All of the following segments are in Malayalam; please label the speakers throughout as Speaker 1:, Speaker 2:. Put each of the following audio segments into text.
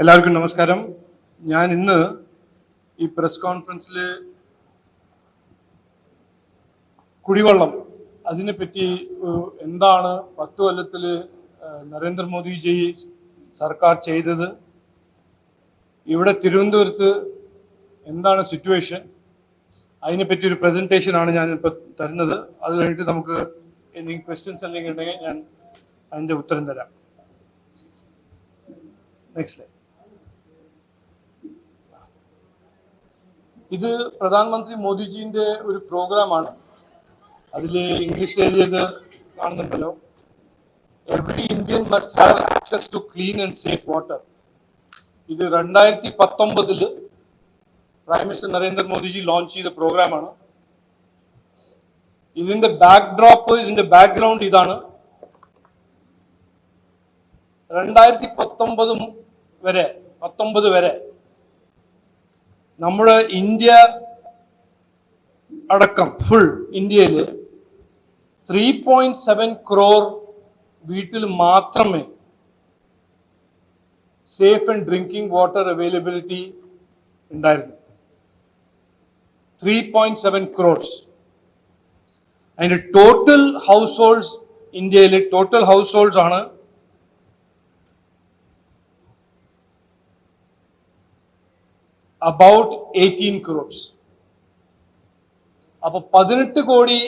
Speaker 1: എല്ലാവർക്കും നമസ്കാരം. ഞാൻ ഇന്ന് ഈ പ്രസ് കോൺഫറൻസിൽ കുടിവെള്ളം അതിനെപ്പറ്റി എന്താണ് 10 കൊല്ലത്തിൽ നരേന്ദ്രമോദിജി സർക്കാർ ചെയ്തത്, ഇവിടെ തിരുവനന്തപുരത്ത് എന്താണ് സിറ്റുവേഷൻ, അതിനെപ്പറ്റി ഒരു പ്രസന്റേഷനാണ് ഞാൻ ഇപ്പോൾ തരുന്നത്. അത് കഴിഞ്ഞിട്ട് നമുക്ക് എന്തെങ്കിലും ക്വസ്റ്റ്യൻസ് എന്തെങ്കിലും ഉണ്ടെങ്കിൽ ഞാൻ അതിൻ്റെ ഉത്തരം തരാം. നെക്സ്റ്റ്. ഇത് പ്രധാനമന്ത്രി മോദിജിന്റെ ഒരു പ്രോഗ്രാമാണ്. അതിൽ ഇംഗ്ലീഷിൽ എഴുതിയത് കാണുന്നുണ്ടല്ലോ, every Indian must have access to clean and safe water. ഇത് 2019 പ്രൈം മിനിസ്റ്റർ നരേന്ദ്രമോദിജി ലോഞ്ച് ചെയ്ത പ്രോഗ്രാമാണ്. ഇതിന്റെ ബാക്ക്ഡ്രോപ്പ്, ഇതിന്റെ ബാക്ക്ഗ്രൗണ്ട് ഇതാണ്. 2019 വരെ നമ്മുടെ ഇന്ത്യ അടക്കം ഫുൾ ഇന്ത്യയിൽ 3.7 crore വീട്ടിൽ മാത്രമേ safe and drinking water availability ഉണ്ടായിരുന്നു. 3.7 crores. അതിന്റെ ടോട്ടൽ ഹൗസ് ഹോൾഡ്സ്, ഇന്ത്യയിലെ ടോട്ടൽ ഹൗസ് ഹോൾഡ്സ് ആണ് about 18 crores. അപ്പൊ 18 കോടി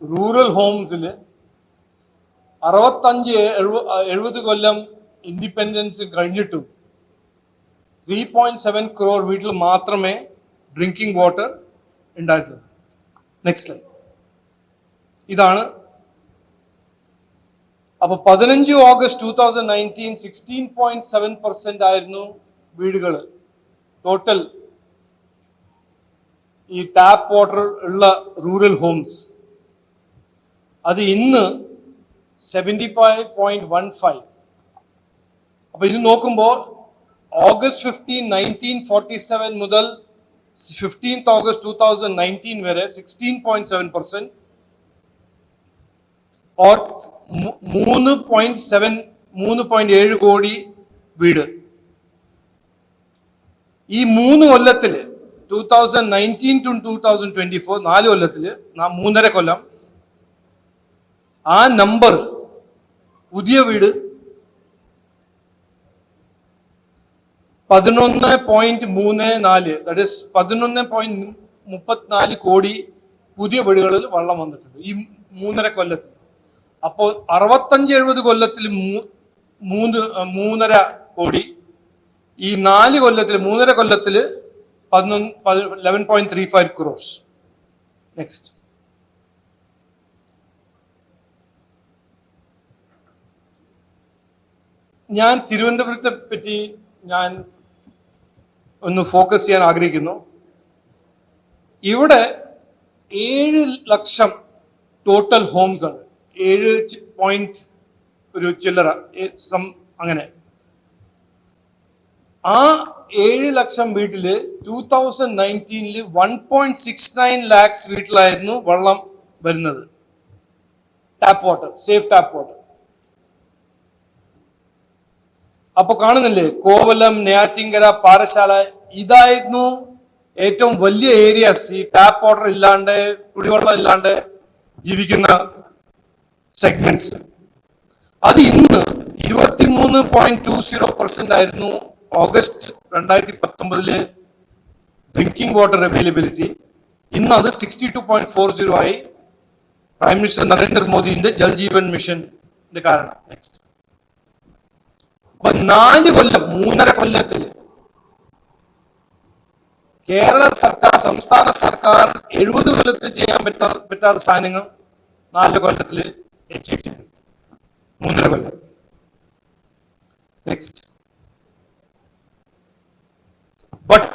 Speaker 1: റൂറൽ ഹോംസിൽ 65-70 കൊല്ലം ഇൻഡിപെൻഡൻസ് കഴിഞ്ഞിട്ടും 3.7 crore വീട്ടിൽ മാത്രമേ ഡ്രിങ്കിങ് വാട്ടർ ഉണ്ടായിരുന്നുള്ളൂ. Next slide. ഇതാണ്. അപ്പൊ 15 ഓഗസ്റ്റ് 2019 16.7% ആയിരുന്നു വീടുകൾ ടോട്ടൽ ഈ ടാപ്പ് വാട്ടർ ഉള്ള റൂറൽ ഹോംസ്. അത് ഇന്ന് 75.15. അപ്പൊ ഇത് നോക്കുമ്പോൾ ഓഗസ്റ്റ് 15, 1947 മുതൽ 15th ഓഗസ്റ്റ് 2019 വരെ 16.7% ഓർ 3.7 കോടി വീട്. ഈ 3 കൊല്ലത്തില് 2019 to 2024 4 കൊല്ലത്തില് 3.5 കൊല്ലം ആ നമ്പർ പുതിയ വീട് 11.34, ദാറ്റ് ഈസ് 11.34 കോടി പുതിയ വീടുകളിൽ വെള്ളം വന്നിട്ടുണ്ട് ഈ 3.5 കൊല്ലത്തിൽ. അപ്പോൾ 65-70 കൊല്ലത്തിൽ 3.5 കോടി, ഈ 4 കൊല്ലത്തിൽ 3.5 കൊല്ലത്തിൽ 11.35 crores. നെക്സ്റ്റ്. ഞാൻ തിരുവനന്തപുരത്തെ പറ്റി ഞാൻ ഒന്ന് ഫോക്കസ് ചെയ്യാൻ ആഗ്രഹിക്കുന്നു. ഇവിടെ 7 ലക്ഷം ടോട്ടൽ ഹോംസ് ആണ്. 7 ഒരു ചില്ലറ അങ്ങനെ. ആ 7 ലക്ഷം വീട്ടില് 2019 1.69 lakhs വീട്ടിലായിരുന്നു വെള്ളം വരുന്നത്, tap water, safe tap water. അപ്പൊ കാണുന്നില്ലേ, കോവലം, നെയ്യാറ്റിൻകര, പാറശാല, ഇതായിരുന്നു ഏറ്റവും വലിയ ഏരിയാസ് ഈ ടാപ്പ് വാട്ടർ ഇല്ലാണ്ട്, കുടിവെള്ളം ഇല്ലാണ്ട് ജീവിക്കുന്ന സെഗ്മെന്റ്സ്. അത് ഇന്ന് 23.20% ആയിരുന്നു ഓഗസ്റ്റ് 2019 ഡ്രിങ്കിങ് വാട്ടർ അവൈലബിലിറ്റി. ഇന്ന് അത് 62.40 ആയി, പ്രൈം മിനിസ്റ്റർ നരേന്ദ്രമോദിന്റെ ജൽജീവൻ മിഷന്റെ കാരണം. നെക്സ്റ്റ്. അപ്പൊ 4 കൊല്ലം 3.5 കൊല്ലത്തിൽ കേരള സർക്കാർ, സംസ്ഥാന സർക്കാർ 70 കൊല്ലത്തിൽ ചെയ്യാൻ പറ്റാത്ത സാധനങ്ങൾ 4 കൊല്ലത്തിൽ അച്ചീവ് ചെയ്തു. 3.5 കൊല്ലം. നെക്സ്റ്റ്. ബട്ട്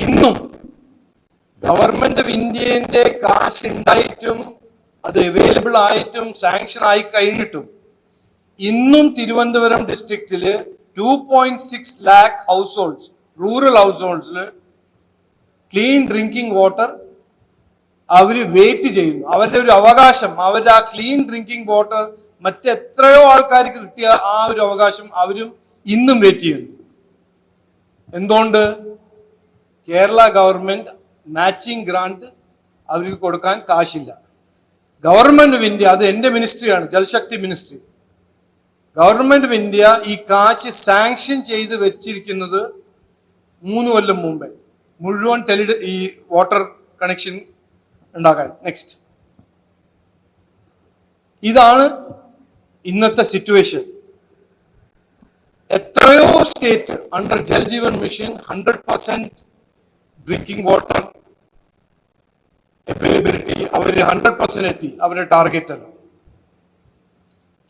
Speaker 1: ഇന്നും ഗവൺമെന്റ് ഓഫ് ഇന്ത്യന്റെ കാശ് ഉണ്ടായിട്ടും അത് അവൈലബിൾ ആയിട്ടും സാങ്ഷൻ ആയി കഴിഞ്ഞിട്ടും ഇന്നും തിരുവനന്തപുരം ഡിസ്ട്രിക്റ്റില് 2.6 lakh ഹൗസ് ഹോൾഡ്സ്, റൂറൽ ഹൗസ് ഹോൾഡ്സിൽ ക്ലീൻ ഡ്രിങ്കിങ് വാട്ടർ അവര് വെയിറ്റ് ചെയ്യുന്നു. അവരുടെ ഒരു അവകാശം, അവരുടെ ആ ക്ലീൻ ഡ്രിങ്കിങ് വാട്ടർ മറ്റെത്രയോ ആൾക്കാർക്ക് കിട്ടിയ ആ ഒരു അവകാശം അവരും ഇന്നും വെയിറ്റ് ചെയ്യുന്നു. എന്തുകൊണ്ട്? കേരള ഗവൺമെന്റ് മാച്ചിങ് ഗ്രാന്റ് അവർക്ക് കൊടുക്കാൻ കാശില്ല. ഗവൺമെന്റ് ഓഫ് ഇന്ത്യ, അത് എന്റെ മിനിസ്ട്രിയാണ്, Jal Shakti ministry. Government of India ഈ കാശ് സാങ്ഷൻ ചെയ്ത് വെച്ചിരിക്കുന്നത് 3 കൊല്ലം മുമ്പേ, മുഴുവൻ ഈ വാട്ടർ കണക്ഷൻ ഉണ്ടാക്കാൻ. നെക്സ്റ്റ്, ഇതാണ് ഇന്നത്തെ സിറ്റുവേഷൻ. എത്രയോ state under Jal Jeevan mission 100% drinking water availability അവർ 100% എത്തി, അവരുടെ ടാർഗറ്റ് അല്ല.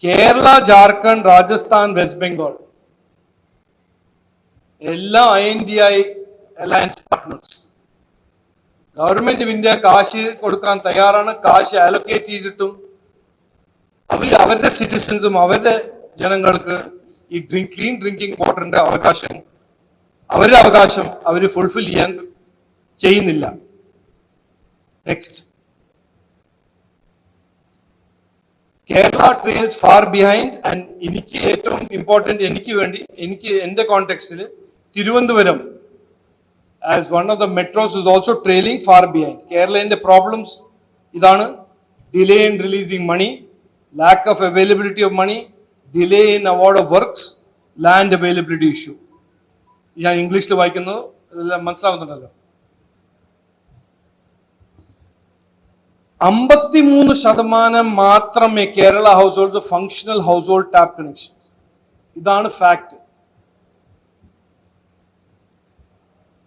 Speaker 1: കേരള, ജാർഖണ്ഡ്, രാജസ്ഥാൻ, വെസ്റ്റ് ബംഗാൾ എല്ലാ INDI alliance partners government of India കാശ് കൊടുക്കാൻ തയ്യാറാണ്. കാശ് അലോക്കേറ്റ് ചെയ്തിട്ടും അവരുടെ സിറ്റിസൺസും അവരുടെ ജനങ്ങൾക്ക് ഈ ക്ലീൻ ഡ്രിങ്കിങ് വാട്ടറിന്റെ അവരുടെ അവകാശം അവർ ഫുൾഫിൽ ചെയ്യുന്നില്ല. Next, Kerala trails far behind. And എനിക്ക് ഏറ്റവും ഇമ്പോർട്ടന്റ്, എനിക്ക് എന്റെ കോണ്ടെക്സ്റ്റിൽ Thiruvananthapuram as one of the metros is also trailing far behind. കേരളത്തിന്റെ പ്രോബ്ലംസ് ഇതാണ്: delay in releasing money, lack of availability of money, delay in award of works, land availability issue. ഞാൻ ഇംഗ്ലീഷിൽ വായിക്കുന്നത് ഇതെല്ലാം മനസ്സിലാവുന്നുണ്ടല്ലോ. 53% മാത്രമേ Kerala household functional household tap connection. ഇതാണ് ഫാക്ട്.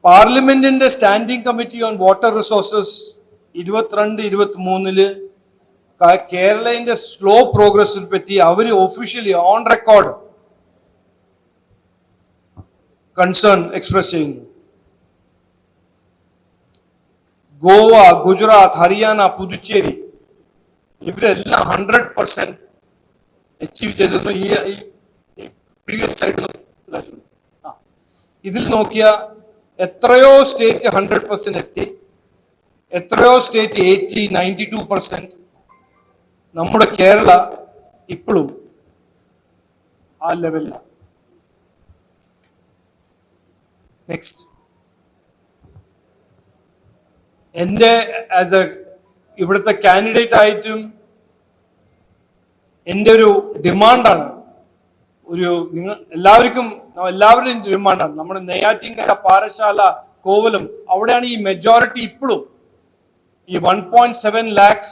Speaker 1: പാർലമെന്റിന്റെ standing committee on water resources 22-23 കേരളത്തിന്റെ സ്ലോ പ്രോഗ്രസിനെ പറ്റി അവര് officially on record concern express ചെയ്യുന്നു. ഗോവ, ഗുജറാത്ത്, ഹരിയാന, പുതുച്ചേരി ഇവരെല്ലാം 100% അച്ചീവ് ചെയ്തിരുന്നു. ഈ പ്രീവിയസ് സൈഡിൽ ഇതിൽ നോക്കിയ എത്രയോ സ്റ്റേറ്റ് 100% എത്തി, എത്രയോ സ്റ്റേറ്റ് 80-92%. നമ്മുടെ കേരള ഇപ്പോഴും ആ ലെവലിലാണ്. നെക്സ്റ്റ്, എന്റെ ആസ് എ ഇവിടുത്തെ കാൻഡിഡേറ്റ് ആയിട്ടും എൻ്റെ ഒരു ഡിമാൻഡാണ്, എല്ലാവരുടെയും ഡിമാൻഡാണ്. നമ്മുടെ നെയ്യാറ്റിൻകര, പാറശാല, കോവലം അവിടെയാണ് ഈ മെജോറിറ്റി. ഇപ്പോഴും ഈ 1.7 lakhs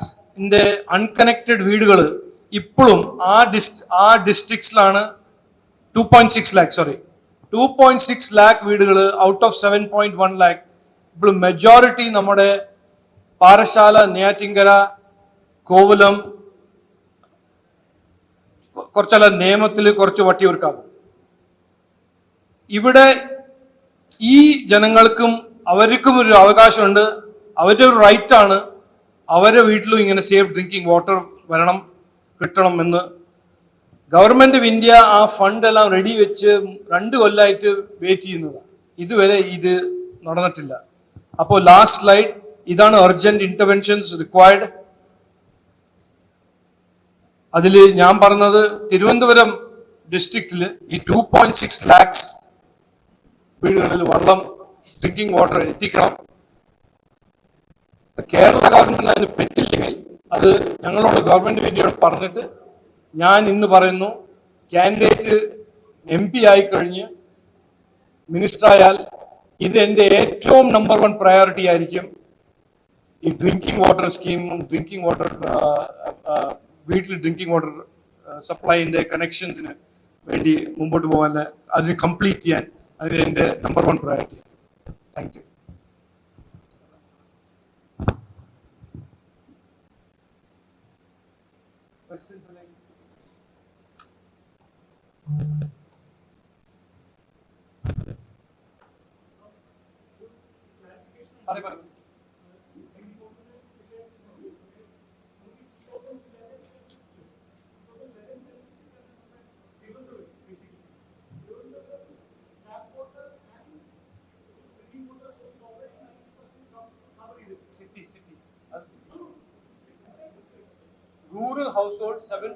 Speaker 1: അൺകണക്റ്റഡ് വീടുകൾ ഇപ്പോഴും ആ ഡിസ്ട്രിക്ട്സിലാണ്. 2.6 lakh വീടുകൾ ഔട്ട് ഓഫ് 7.1 lakh. ഇപ്പോൾ മെജോറിറ്റി നമ്മുടെ പാറശാല, നെയ്യാറ്റിൻകര, കോവലം, കുറച്ചല്ല നിയമത്തിൽ കുറച്ച് വട്ടിയൂർക്കാവും. ഇവിടെ ഈ ജനങ്ങൾക്കും അവർക്കും ഒരു അവകാശമുണ്ട്, അവരുടെ ഒരു റൈറ്റ് ആണ്. അവരുടെ വീട്ടിലും ഇങ്ങനെ സേഫ് ഡ്രിങ്കിങ് വാട്ടർ കിട്ടണം എന്ന് ഗവൺമെന്റ് ഓഫ് ഇന്ത്യ ആ ഫണ്ട് എല്ലാം റെഡി വെച്ച് 2 കൊല്ലമായിട്ട് വെയിറ്റ് ചെയ്യുന്നതാണ്. ഇതുവരെ ഇത് നടന്നിട്ടില്ല. അപ്പോൾ ലാസ്റ്റ് സ്ലൈഡ് ഇതാണ്: അർജന്റ് ഇന്റർവെൻഷൻസ് റിക്വയർഡ്. അതിൽ ഞാൻ പറഞ്ഞത് തിരുവനന്തപുരം ഡിസ്ട്രിക്റ്റിൽ ഈ 2.6 lakhs വീടുകളിൽ ഡ്രിങ്കിങ് വാട്ടർ എത്തിക്കണം. കേരള ഗവൺമെന്റ് അതിന് പറ്റില്ലെങ്കിൽ അത് ഞങ്ങളോട് ഗവൺമെന്റ് ഓഫ് ഇന്ത്യയോട് പറഞ്ഞിട്ട്, ഞാൻ ഇന്ന് പറയുന്നു, കാൻഡിഡേറ്റ് MP ആയിക്കഴിഞ്ഞ് മിനിസ്റ്റർ ആയാൽ ഇത് എൻ്റെ ഏറ്റവും നമ്പർ 1 പ്രയോറിറ്റി ആയിരിക്കും. ഈ ഡ്രിങ്കിങ് വാട്ടർ സ്കീമും വീട്ടിൽ ഡ്രിങ്കിങ് വാട്ടർ സപ്ലൈന്റെ കണക്ഷൻസിന് വേണ്ടി മുമ്പോട്ട് പോകാൻ, അതിന് കംപ്ലീറ്റ് ചെയ്യാൻ, അതിന് എൻ്റെ number 1 priority. Thank you. City. Rural household 7.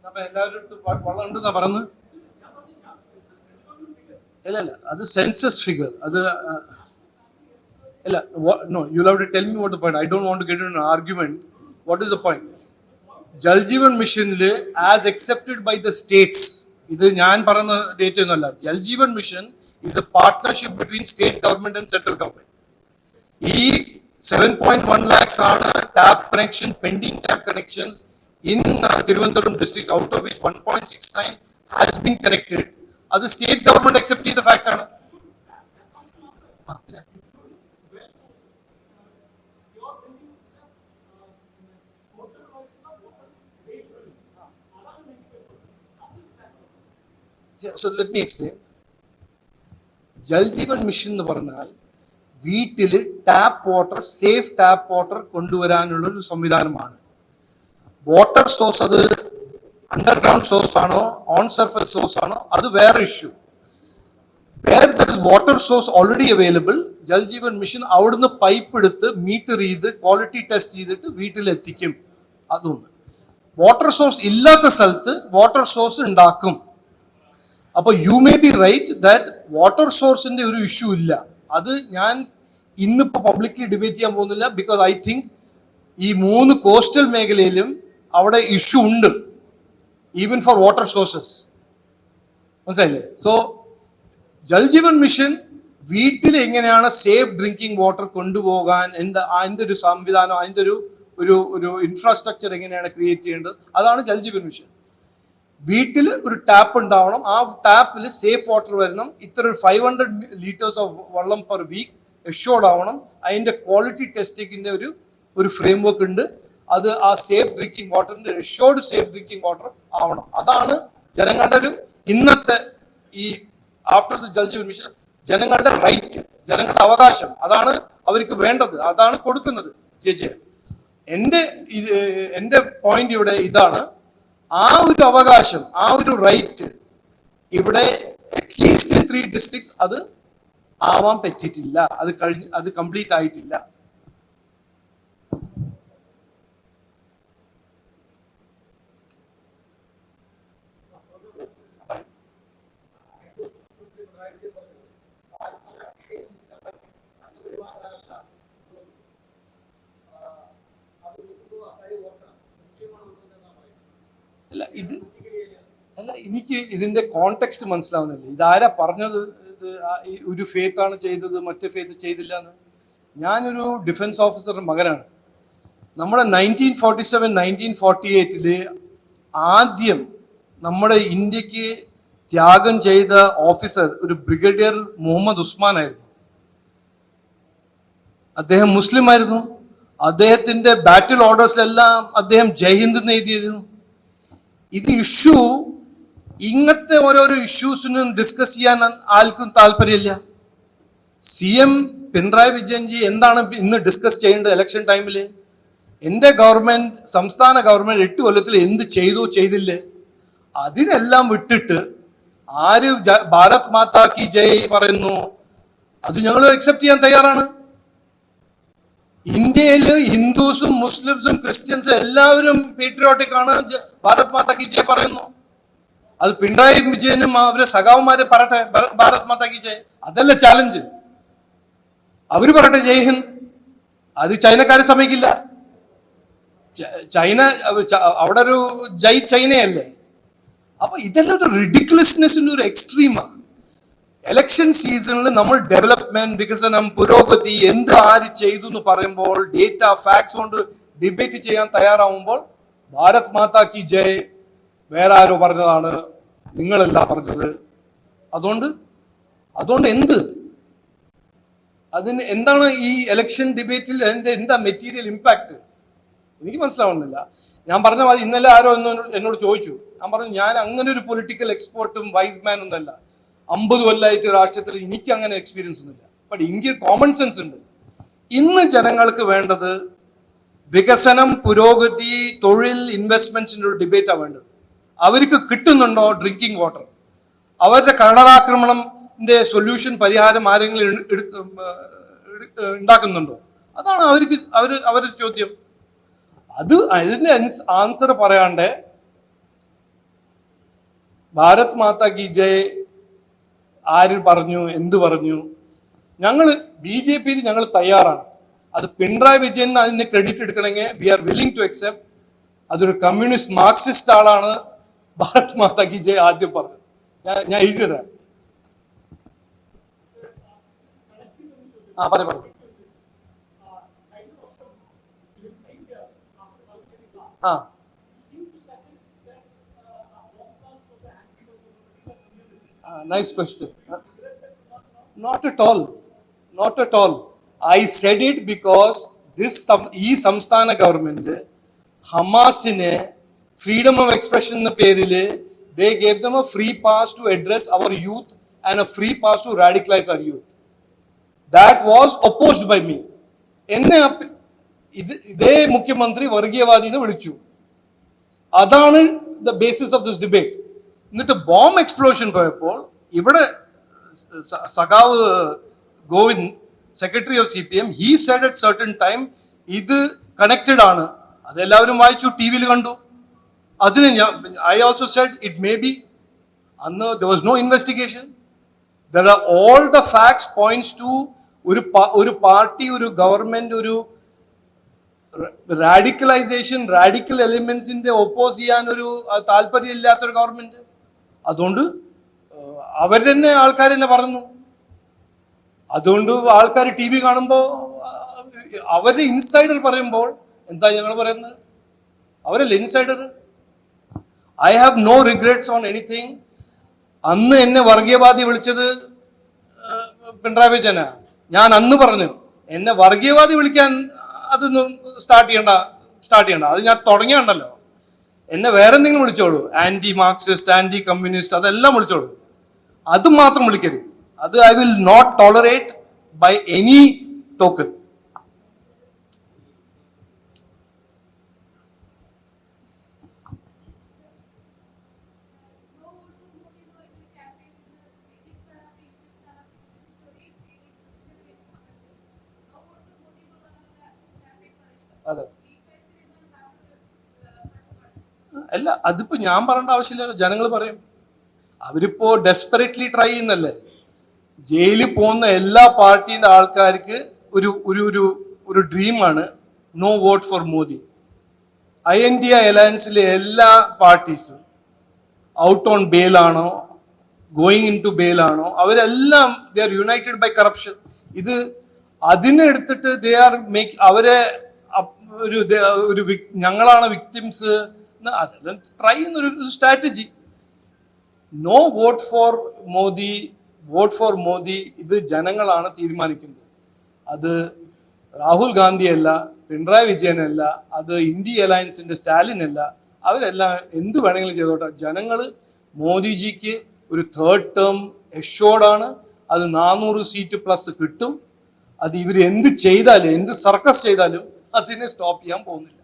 Speaker 1: അപ്പൊ എല്ലാവരും വെള്ളം ഉണ്ടെന്നാ പറയുന്നത്. ഇല്ല ഇല്ല, അത് സെൻസസ് ഫിഗർ. അത് ഇല്ല, no, you'll have to tell me what the point. I don't want to get into an argument. What is the point? Jal Jeevan മിഷനിൽ as accepted by the states, ഇത് ഞാൻ പറയുന്ന ഡേറ്റ് ഒന്നുമല്ല. Jal Jeevan mission is a partnership between state government and central government. ഈ 7.1 lakhs ആണ് tap connection, pending tap connections in Tirunelveli district, out of which 1.69 has been connected. അത് സ്റ്റേറ്റ് ഗവൺമെന്റ് അക്സെപ്റ്റ് ചെയ്ത ഫാക്ട് ആണ്. So let me explain. Jal Jeevan mission എന്ന് പറഞ്ഞാൽ വീട്ടിൽ tap water, safe tap water കൊണ്ടുവരാനുള്ള ഒരു സംവിധാനമാണ്. വാട്ടർ സോഴ്സ് അത് അണ്ടർഗ്രൗണ്ട് സോഴ്സ് ആണോ ഓൺ സർഫസ് സോഴ്സ് ആണോ അത് വേറെ issue. Where there is water source already available, Jal Jeevan mission അവിടുന്ന് പൈപ്പ് എടുത്ത് മീറ്റർ ചെയ്ത് ക്വാളിറ്റി ടെസ്റ്റ് ചെയ്തിട്ട് വീട്ടിലെത്തിക്കും. അതൊന്ന്. വാട്ടർ സോഴ്സ് ഇല്ലാത്ത സ്ഥലത്ത് വാട്ടർ സോഴ്സ് ഉണ്ടാക്കും. അപ്പൊ you may be right that water സോഴ്സിന്റെ ഒരു ഇഷ്യൂ ഇല്ല. അത് ഞാൻ ഇന്നിപ്പോ പബ്ലിക്കലി ഡിബേറ്റ് ചെയ്യാൻ പോകുന്നില്ല. ബിക്കോസ് ഐ തിങ്ക് ഈ 3 കോസ്റ്റൽ മേഖലയിലും അവിടെ ഇഷ്യൂ ഉണ്ട്, ഈവൻ ഫോർ വാട്ടർ സോഴ്സസ്. മനസ്സിലായില്ലേ? സോ ജൽ ജീവൻ മിഷൻ വീട്ടിൽ എങ്ങനെയാണ് സേഫ് ഡ്രിങ്കിങ് വാട്ടർ കൊണ്ടുപോകാൻ, അതിന്റെ ഒരു സംവിധാനം, അതിന്റെ ഒരു ഇൻഫ്രാസ്ട്രക്ചർ എങ്ങനെയാണ് ക്രിയേറ്റ് ചെയ്യേണ്ടത്, അതാണ് ജൽ ജീവൻ മിഷൻ. വീട്ടിൽ ഒരു ടാപ്പ് ഉണ്ടാവണം, ആ ടാപ്പിൽ സേഫ് വാട്ടർ വരണം, ഇത്ര 500 liters ഓഫ് വെള്ളം പെർ വീക്ക് എഷ്യോർഡ് ആവണം. അതിന്റെ ക്വാളിറ്റി ടെസ്റ്റിങ്ങിന്റെ ഒരു ഫ്രെയിംവർക്ക് ഉണ്ട്. അത് ആ സേഫ് ഡ്രിങ്കിങ് വാട്ടറിന്റെ എഷ്യോർഡ് സേഫ് ഡ്രിങ്കിങ് വാട്ടർ ആവണം. അതാണ് ജനങ്ങളുടെ ഇന്നത്തെ ഈ after the Jal Jeevan mission ജനങ്ങളുടെ റൈറ്റ്, ജനങ്ങളുടെ അവകാശം. അതാണ് അവർക്ക് വേണ്ടത്, അതാണ് കൊടുക്കുന്നത്. ചേച്ചി, എന്റെ പോയിന്റ് ഇവിടെ ഇതാണ്. ആ ഒരു അവകാശം, ആ ഒരു റൈറ്റ് ഇവിടെ അറ്റ്ലീസ്റ്റ് 3 districts അത് ആവാൻ പറ്റിയിട്ടില്ല. അത് കംപ്ലീറ്റ് ആയിട്ടില്ല. എനിക്ക് ഇതിന്റെ കോണ്ടെക്സ്റ്റ് മനസ്സിലാവുന്നില്ല. ഇതാരാ പറഞ്ഞത് ഒരു ഫെയ്ത്ത് ആണ് ചെയ്തത്, മറ്റേ ഫെയ്ത്ത് ചെയ്തില്ല എന്ന്? ഞാനൊരു ഡിഫൻസ് ഓഫീസറുടെ മകനാണ്. നമ്മുടെ 1947, 1948 ആദ്യം നമ്മുടെ ഇന്ത്യക്ക് ത്യാഗം ചെയ്ത ഓഫീസർ ഒരു ബ്രിഗേഡിയർ മുഹമ്മദ് ഉസ്മാൻ ആയിരുന്നു. അദ്ദേഹം മുസ്ലിം ആയിരുന്നു. അദ്ദേഹത്തിന്റെ ബാറ്റിൽ ഓർഡേഴ്സിലെല്ലാം അദ്ദേഹം ജയ്ഹിന്ദ് എന്ന് എഴുതിയിരുന്നു. ഇത് ഇഷ്യൂ, ഇങ്ങനത്തെ ഓരോരോ ഇഷ്യൂസിനും ഡിസ്കസ് ചെയ്യാൻ ആർക്കും താല്പര്യമില്ല. CM പിണറായി വിജയൻജി എന്താണ് ഇന്ന് ഡിസ്കസ് ചെയ്യേണ്ടത് ഇലക്ഷൻ ടൈമിൽ? എന്റെ ഗവൺമെന്റ്, സംസ്ഥാന ഗവൺമെന്റ് 8 കൊല്ലത്തിൽ എന്ത് ചെയ്തു ചെയ്തില്ലേ? അതിനെല്ലാം വിട്ടിട്ട് ആര് ഭാരത് മാതാ കി ജയ് പറയുന്നു, അത് ഞങ്ങൾ അക്സെപ്റ്റ് ചെയ്യാൻ തയ്യാറാണ്. ഇന്ത്യയിൽ ഹിന്ദുസും മുസ്ലിംസും ക്രിസ്ത്യൻസും എല്ലാവരും പേട്രിയോട്ടിക് ആണ്, ഭാരത് മാതാ കി ജയ് പറയുന്നു. അത് പിണറായി വിജയനും അവരെ സഖാവുമാരെ പറയട്ടെ ഭാരത് മാതാ കി ജയ്. അതല്ല ചാലഞ്ച്. അവര് പറയട്ടെ ജയ് ഹിന്ദ്. അത് ചൈനക്കാരെ സമ്മതിക്കില്ല. ചൈന അവിടെ ഒരു ജയ് ചൈനയല്ലേ. അപ്പൊ ഇതെല്ലാം ഒരു റിഡിക്കുലസ്നെസിന്റെ ഒരു എക്സ്ട്രീമാണ്. ഇലക്ഷൻ സീസണിൽ നമ്മൾ ഡെവലപ്മെന്റ്, വികസനം, പുരോഗതി ആര് ചെയ്തു എന്ന് പറയുമ്പോൾ ഡേറ്റ ഫാക്ട്സ് കൊണ്ട് ഡിബേറ്റ് ചെയ്യാൻ തയ്യാറാവുമ്പോൾ ഭാരത് മാതാ കി ജയ് വേറെ ആരോ പറഞ്ഞതാണ്, നിങ്ങളല്ല പറഞ്ഞത്. അതുകൊണ്ട് അതിന് എന്താണ് ഈ ഇലക്ഷൻ ഡിബേറ്റിൽ എന്താ മെറ്റീരിയൽ ഇമ്പാക്ട്? എനിക്ക് മനസ്സിലാവുന്നില്ല. ഞാൻ പറഞ്ഞ മാതിരി ഇന്നലെ ആരോ എന്നോട് ചോദിച്ചു. ഞാൻ പറഞ്ഞു, ഞാൻ അങ്ങനെ ഒരു പൊളിറ്റിക്കൽ എക്സ്പേർട്ടും വൈസ് മാനും ഒന്നല്ല. 50 കൊല്ലമായിട്ട് രാഷ്ട്രീയത്തിൽ എനിക്ക് അങ്ങനെ എക്സ്പീരിയൻസ് ഒന്നുമില്ല. ബട്ട് എനിക്ക് കോമൺ സെൻസ് ഉണ്ട്. ഇന്ന് ജനങ്ങൾക്ക് വേണ്ടത് വികസനം, പുരോഗതി, തൊഴിൽ, ഇൻവെസ്റ്റ്മെന്റ്സിന്റെ ഒരു ഡിബേറ്റാണ് വേണ്ടത്. അവർക്ക് കിട്ടുന്നുണ്ടോ ഡ്രിങ്കിങ് വാട്ടർ? അവരുടെ കടലാക്രമണത്തിന്റെ സൊല്യൂഷൻ, പരിഹാരം ആരെങ്കിലും ഉണ്ടാക്കുന്നുണ്ടോ? അതാണ് അവരുടെ ചോദ്യം. അതിന്റെ ആൻസർ പറയാണ്ട് ഭാരത് മാതാ കി ജയ് ആര് പറഞ്ഞു, എന്ത് പറഞ്ഞു? ഞങ്ങള് BJP ഞങ്ങൾ തയ്യാറാണ്. അത് പിണറായി വിജയൻ അതിന് ക്രെഡിറ്റ് എടുക്കണമെങ്കിൽ we are willing to accept. അതൊരു കമ്മ്യൂണിസ്റ്റ് മാർക്സിസ്റ്റ് ആളാണ് ഭാരത് മാതാ കി ജയ് ആദ്യം പറഞ്ഞത്. ഞാൻ എഴുതിയതാണ്. പറഞ്ഞു. Nice question. Not at all. Not at all. I said it because ഈ സംസ്ഥാന ഗവൺമെന്റ് ഹമാസിനെ ഫ്രീഡം ഓഫ് എക്സ്പ്രഷൻ എന്ന പേരില് they gave them a free pass to address our youth and a free pass to radicalize our youth. That was opposed by me. എന്നെ ഇതേ മുഖ്യമന്ത്രി വർഗീയവാദി എന്ന് വിളിച്ചു. അതാണ് the basis of this debate. എന്നിട്ട് ബോംബ് എക്സ്പ്ലോഷൻ പോയപ്പോൾ ഇവിടെ സഖാവ് Govind, secretary of CPM, he said at certain time ഇത് കണക്റ്റഡ് ആണ്. അതെല്ലാവരും വായിച്ചു, TV-യിൽ കണ്ടു. അതിന് I also said it may be. അന്ന് there was no investigation. There are all the facts points to ഒരു പാർട്ടി, ഒരു ഗവൺമെന്റ്, ഒരു റാഡിക്കലൈസേഷൻ, റാഡിക്കൽ എലിമെന്റ്സിന്റെ ഒപ്പോസ് ചെയ്യാൻ ഒരു താല്പര്യം ഇല്ലാത്തൊരു ഗവൺമെന്റ്. അതുകൊണ്ട് അവർ തന്നെ, ആൾക്കാർ തന്നെ പറഞ്ഞു. അതുകൊണ്ട് ആൾക്കാർ TV കാണുമ്പോൾ അവരുടെ ഇൻസൈഡർ പറയുമ്പോൾ എന്താ ഞങ്ങൾ പറയുന്നത്? അവരല്ലേ insider. I have no regrets on anything. അന്ന് എന്നെ വർഗീയവാദി വിളിച്ചത് പിണറായി വിജയനാ. ഞാൻ അന്ന് പറഞ്ഞു എന്നെ വർഗീയവാദി വിളിക്കാൻ അതൊന്നും സ്റ്റാർട്ട് ചെയ്യണ്ട. അത് ഞാൻ തുടങ്ങിയുണ്ടല്ലോ. എന്നെ വേറെ എന്തെങ്കിലും വിളിച്ചോളൂ, ആന്റി മാർക്സിസ്റ്റ്, ആന്റി കമ്മ്യൂണിസ്റ്റ്, അതെല്ലാം വിളിച്ചോളൂ. അത് മാത്രം വിളിക്കരുത്. അത് I will not tolerate by any token. അതെ, അല്ല, അതിപ്പോ ഞാൻ പറയേണ്ട ആവശ്യമില്ലല്ലോ, ജനങ്ങൾ പറയും. അവരിപ്പോ ഡെസ്പെറേറ്റ്ലി ട്രൈ ചെയ്യുന്നല്ലേ. ജയിലിൽ പോകുന്ന എല്ലാ പാർട്ടിയുടെ ആൾക്കാർക്ക് ഒരു ഒരു ഒരു ഒരു ഡ്രീമാണ് no vote for Modi. INDI അലയൻസിലെ എല്ലാ പാർട്ടീസും ഔട്ട് ഓൺ ബെയിലാണോ, ഗോയിങ് ഇൻ ടു ബെയിലാണോ, അവരെല്ലാം they are united by corruption. ഇത് അതിനെ എടുത്തിട്ട് ദേ ആർ മേക്ക് അവരെ ഒരു ഞങ്ങളാണ് വിക്ടിംസ്, അതെല്ലാം ട്രൈ ചെയ്യുന്നൊരു strategy. No vote for Modi, vote for Modi ഇത് ജനങ്ങളാണ് തീരുമാനിക്കുന്നത്. അത് രാഹുൽ ഗാന്ധിയല്ല, പിണറായി വിജയനല്ല, അത് ഇന്ത്യ അലയൻസിന്റെ സ്റ്റാലിൻ അല്ല. അവരെല്ലാം എന്ത് വേണമെങ്കിലും ചെയ്തോട്ടെ. ജനങ്ങൾ മോദിജിക്ക് ഒരു 3rd ടേം എഷ്യോർഡാണ്. അത് 400 സീറ്റ് പ്ലസ് കിട്ടും. അത് ഇവർ എന്ത് ചെയ്താലും, എന്ത് സർക്കസ് ചെയ്താലും അതിനെ സ്റ്റോപ്പ് ചെയ്യാൻ പോകുന്നില്ല.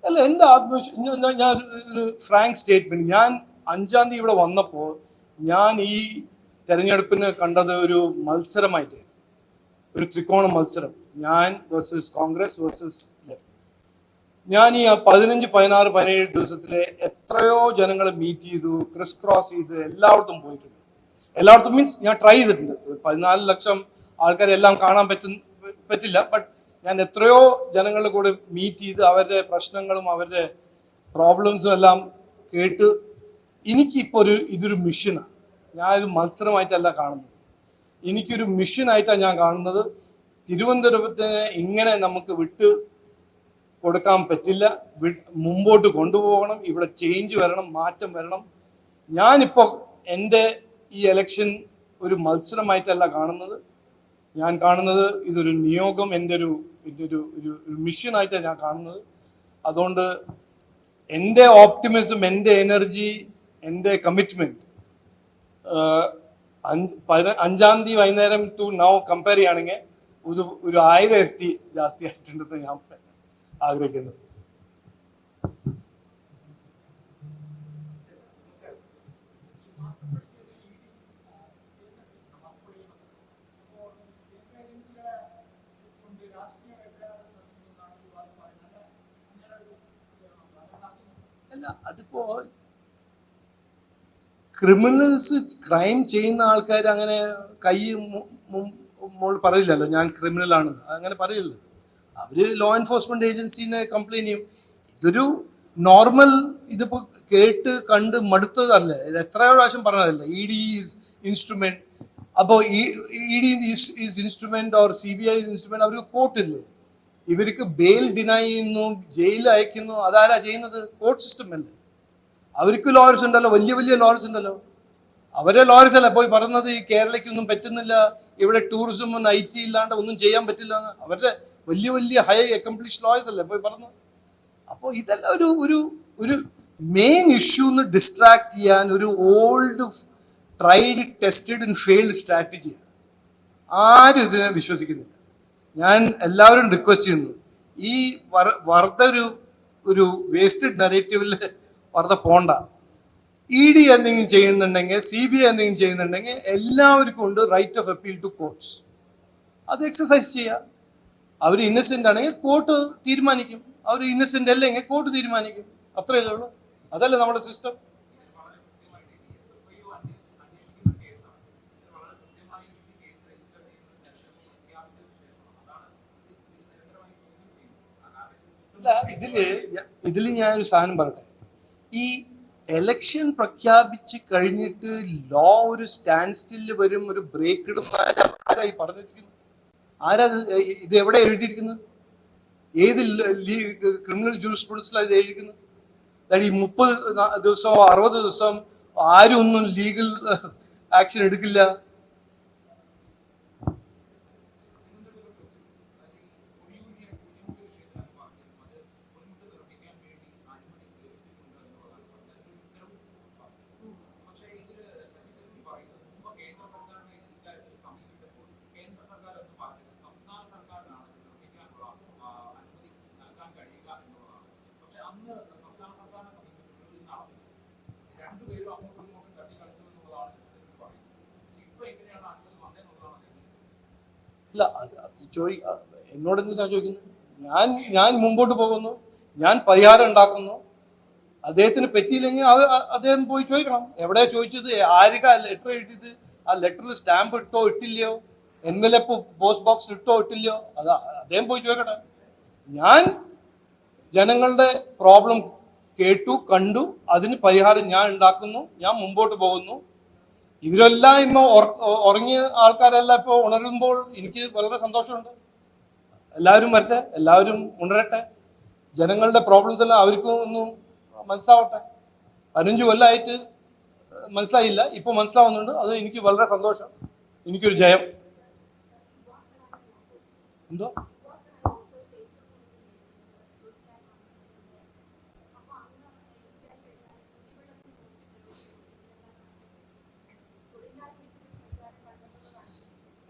Speaker 1: അല്ല, എന്റെ ആത്മവിശ്വാസം, ഞാൻ ഒരു ഫ്രാങ്ക് സ്റ്റേറ്റ്മെന്റ്, ഞാൻ 5-ാം തീയതി ഇവിടെ വന്നപ്പോൾ ഞാൻ ഈ തെരഞ്ഞെടുപ്പിന് കണ്ടത് ഒരു മത്സരമായിട്ട്, ഒരു ത്രികോണ മത്സരം. ഞാൻ വേഴ്സസ് കോൺഗ്രസ് വേഴ്സസ് ലെഫ്റ്റ്. ഞാൻ ഈ 15, 16, 17 ദിവസത്തിലെ എത്രയോ ജനങ്ങളെ മീറ്റ് ചെയ്തു, ക്രിസ് ക്രോസ് ചെയ്ത് എല്ലായിടത്തും പോയിട്ടുണ്ട്. എല്ലായിടത്തും മീൻസ് ഞാൻ ട്രൈ ചെയ്തിട്ടുണ്ട്. 14 ലക്ഷം ആൾക്കാരെ എല്ലാം കാണാൻ പറ്റില്ല. ബട്ട് ഞാൻ എത്രയോ ജനങ്ങളുടെ കൂടെ മീറ്റ് ചെയ്ത് അവരുടെ പ്രശ്നങ്ങളും അവരുടെ പ്രോബ്ലംസും എല്ലാം കേട്ട് എനിക്കിപ്പോൾ ഇതൊരു മിഷനാണ്. ഞാനൊരു മത്സരമായിട്ടല്ല കാണുന്നത്. എനിക്കൊരു മിഷനായിട്ടാണ് ഞാൻ കാണുന്നത്. തിരുവനന്തപുരത്തിനെ ഇങ്ങനെ നമുക്ക് വിട്ട് കൊടുക്കാൻ പറ്റില്ല. മുമ്പോട്ട് കൊണ്ടുപോകണം. ഇവിടെ ചേഞ്ച് വരണം, മാറ്റം വരണം. ഞാനിപ്പോൾ എൻ്റെ ഈ എലക്ഷൻ ഒരു മത്സരമായിട്ടല്ല കാണുന്നത്. ഞാൻ കാണുന്നത് ഇതൊരു നിയോഗം, എൻ്റെ ഒരു മിഷനായിട്ടാണ് ഞാൻ കാണുന്നത്. അതുകൊണ്ട് എൻ്റെ ഓപ്റ്റിമിസം, എൻ്റെ എനർജി, എൻ്റെ കമ്മിറ്റ്മെന്റ് 5-ാം തീയതി വൈകുന്നേരം ടു നൗ കമ്പയർ ചെയ്യുകയാണെങ്കിൽ ഒരു 1000 ഇരട്ടി ജാസ്തി ആയിട്ടുണ്ടെന്ന് ഞാൻ ആഗ്രഹിക്കുന്നു. അല്ല, അതിപ്പോ ക്രിമിനൽസ്, ക്രൈം ചെയ്യുന്ന ആൾക്കാർ അങ്ങനെ കൈ മോൾ പറയില്ലല്ലോ ഞാൻ ക്രിമിനൽ ആണെന്ന്, അങ്ങനെ പറയില്ലല്ലോ. അവര് ലോ എൻഫോഴ്സ്മെന്റ് ഏജൻസിനെ കംപ്ലൈന്റ് ചെയ്യും. ഇതൊരു നോർമൽ, ഇതിപ്പോ കേട്ട് കണ്ട് മടുത്തതല്ലേ, ഇത് എത്രയോ പ്രാവശ്യം പറഞ്ഞതല്ലേ, ഇ ഡി ഈസ് ഇൻസ്ട്രുമെന്റ്. അപ്പോ E D is instrument or CBI instrument. അവർക്ക് കോർട്ടില്ലേ, ഇവർക്ക് ബെയിൽ ഡിനൈ ചെയ്യുന്നു, ജയിലിൽ അയക്കുന്നു, അതാരാ ചെയ്യുന്നത്? കോർട്ട് സിസ്റ്റം അല്ലേ. അവർക്ക് ലോയേഴ്സ് ഉണ്ടല്ലോ, വലിയ വലിയ ലോയേഴ്സ് ഉണ്ടല്ലോ. അവരെ ലോയേഴ്സ് അല്ല പോയി പറഞ്ഞത് ഈ കേരളയ്ക്കൊന്നും പറ്റുന്നില്ല, ഇവിടെ ടൂറിസം IT ഇല്ലാണ്ട് ഒന്നും ചെയ്യാൻ പറ്റില്ല എന്ന്. അവരുടെ വലിയ വലിയ ഹൈ അക്കംപ്ലിഷ് ലോയേഴ്സ് അല്ലേ പോയി പറഞ്ഞു. അപ്പോൾ ഇതെല്ലാം ഒരു ഒരു ഒരു മെയിൻ ഇഷ്യൂന്ന് ഡിസ്ട്രാക്ട് ചെയ്യാൻ ഒരു old tried tested and failed strategy. ആരും ഇതിനെ വിശ്വസിക്കുന്നില്ല. ഞാൻ എല്ലാവരും റിക്വസ്റ്റ് ചെയ്യുന്നു, ഈ വെറുതെ ഒരു വേസ്റ്റഡ് നെറേറ്റീവിൽ വെറുതെ പോണ്ട. ED എന്തെങ്കിലും ചെയ്യുന്നുണ്ടെങ്കിൽ, CBI എന്തെങ്കിലും ചെയ്യുന്നുണ്ടെങ്കിൽ എല്ലാവർക്കും ഉണ്ട് right of appeal to courts. അത് എക്സസൈസ് ചെയ്യുക. അവർ ഇന്നസെന്റ് ആണെങ്കിൽ കോർട്ട് തീരുമാനിക്കും, അവർ ഇന്നസെന്റ് അല്ലെങ്കിൽ കോർട്ട് തീരുമാനിക്കും. അത്രയല്ലേ ഉള്ളൂ. അതല്ലേ നമ്മുടെ സിസ്റ്റം. അല്ല, ഇതില് ഞാനൊരു സാധനം പറയട്ടെ. ഈ എലക്ഷൻ പ്രഖ്യാപിച്ച് കഴിഞ്ഞിട്ട് ലോ ഒരു സ്റ്റാൻഡ് സ്റ്റില്ല് വരും, ഒരു ബ്രേക്ക് ഇടും. ആരായി പറഞ്ഞിരിക്കുന്നത്? ആരാ ഇത് എവിടെ എഴുതിയിരിക്കുന്നത്? ഏത് ക്രിമിനൽ ജൂറിസ്പ്രുഡൻസിലാണ് ഇത് എഴുതിയിരിക്കുന്നത്? അതായത് ഈ 30 ദിവസമോ 60 ദിവസം ആരും ഒന്നും ലീഗൽ ആക്ഷൻ എടുക്കില്ല. ഇല്ല, എന്നോട് എന്തിനാ ചോദിക്കുന്നത്? ഞാൻ മുമ്പോട്ട് പോകുന്നു, ഞാൻ പരിഹാരം ഉണ്ടാക്കുന്നു. അദ്ദേഹത്തിന് പറ്റിയില്ലെങ്കിൽ അദ്ദേഹം പോയി ചോദിക്കണം. എവിടെയാ ചോദിച്ചത്, ആർക്കാ ലെറ്റർ എഴുതിയത്, ആ ലെറ്ററിൽ സ്റ്റാമ്പ് ഇട്ടോ ഇട്ടില്ലയോ, എൻവലപ്പ് പോസ്റ്റ് ബോക്സിൽ ഇട്ടോ ഇട്ടില്ലയോ, അത് അദ്ദേഹം പോയി ചോദിക്കട്ടെ. ഞാൻ ജനങ്ങളുടെ പ്രോബ്ലം കേട്ടു, കണ്ടു, അതിന് പരിഹാരം ഞാൻ ഉണ്ടാക്കുന്നു, ഞാൻ മുമ്പോട്ട് പോകുന്നു. ഇതിലെല്ലാം ഇന്ന് ഉറങ്ങിയ ആൾക്കാരെല്ലാം ഇപ്പോൾ ഉണരുമ്പോൾ എനിക്ക് വളരെ സന്തോഷമുണ്ട്. എല്ലാവരും വരട്ടെ, എല്ലാവരും ഉണരട്ടെ. ജനങ്ങളുടെ പ്രോബ്ലംസ് എല്ലാം അവർക്കും ഒന്നും മനസ്സിലാവട്ടെ. 15 കൊല്ലമായിട്ട് മനസ്സിലായില്ല, ഇപ്പൊ മനസ്സിലാവുന്നുണ്ട്. അത് എനിക്ക് വളരെ സന്തോഷം, എനിക്കൊരു ജയം. എന്തോ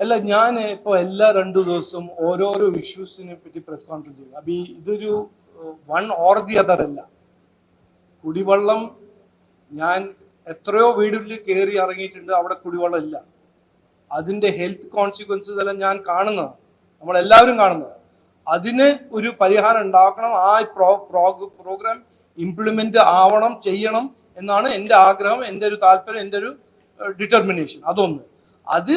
Speaker 1: അല്ല, ഞാൻ ഇപ്പോൾ എല്ലാ 2 ദിവസവും ഓരോരോ ഇഷ്യൂസിനെ പറ്റി പ്രസ് കോൺഫറൻസ് ചെയ്യും. അപ്പൊ ഇതൊരു വൺ ഓർ ദി അതർ അല്ല. കുടിവെള്ളം, ഞാൻ എത്രയോ വീടുകളിൽ കയറി ഇറങ്ങിയിട്ടുണ്ട്, അവിടെ കുടിവെള്ളം ഇല്ല. അതിന്റെ ഹെൽത്ത് കോൺസിക്വൻസസ് എല്ലാം ഞാൻ കാണുന്നതാണ്, നമ്മളെല്ലാവരും കാണുന്നത്. അതിന് ഒരു പരിഹാരം ഉണ്ടാക്കണം. ആ പ്രോഗ്രാം ഇംപ്ലിമെന്റ് ആവണം, ചെയ്യണം എന്നാണ് എൻ്റെ ആഗ്രഹം, എൻ്റെ ഒരു താല്പര്യം, എൻ്റെ ഒരു ഡിറ്റർമിനേഷൻ. അതൊന്ന്. അത്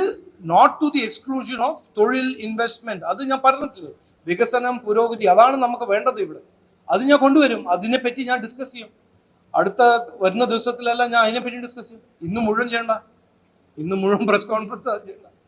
Speaker 1: not to the exclusion of തൊഴിൽ, ഇൻവെസ്റ്റ്മെന്റ്. അത് ഞാൻ പറഞ്ഞിട്ടില്ലേ, വികസനം, പുരോഗതി, അതാണ് നമുക്ക് വേണ്ടത് ഇവിടെ. അത് ഞാൻ കൊണ്ടുവരും. അതിനെപ്പറ്റി ഞാൻ ഡിസ്കസ് ചെയ്യും. അടുത്ത വരുന്ന ദിവസത്തിലെല്ലാം ഞാൻ അതിനെപ്പറ്റി ഡിസ്കസ് ചെയ്യും. ഇന്ന് മുഴുവൻ ചെയ്യണ്ട, ഇന്ന് മുഴുവൻ പ്രസ് കോൺഫറൻസ് ചെയ്യണ്ട.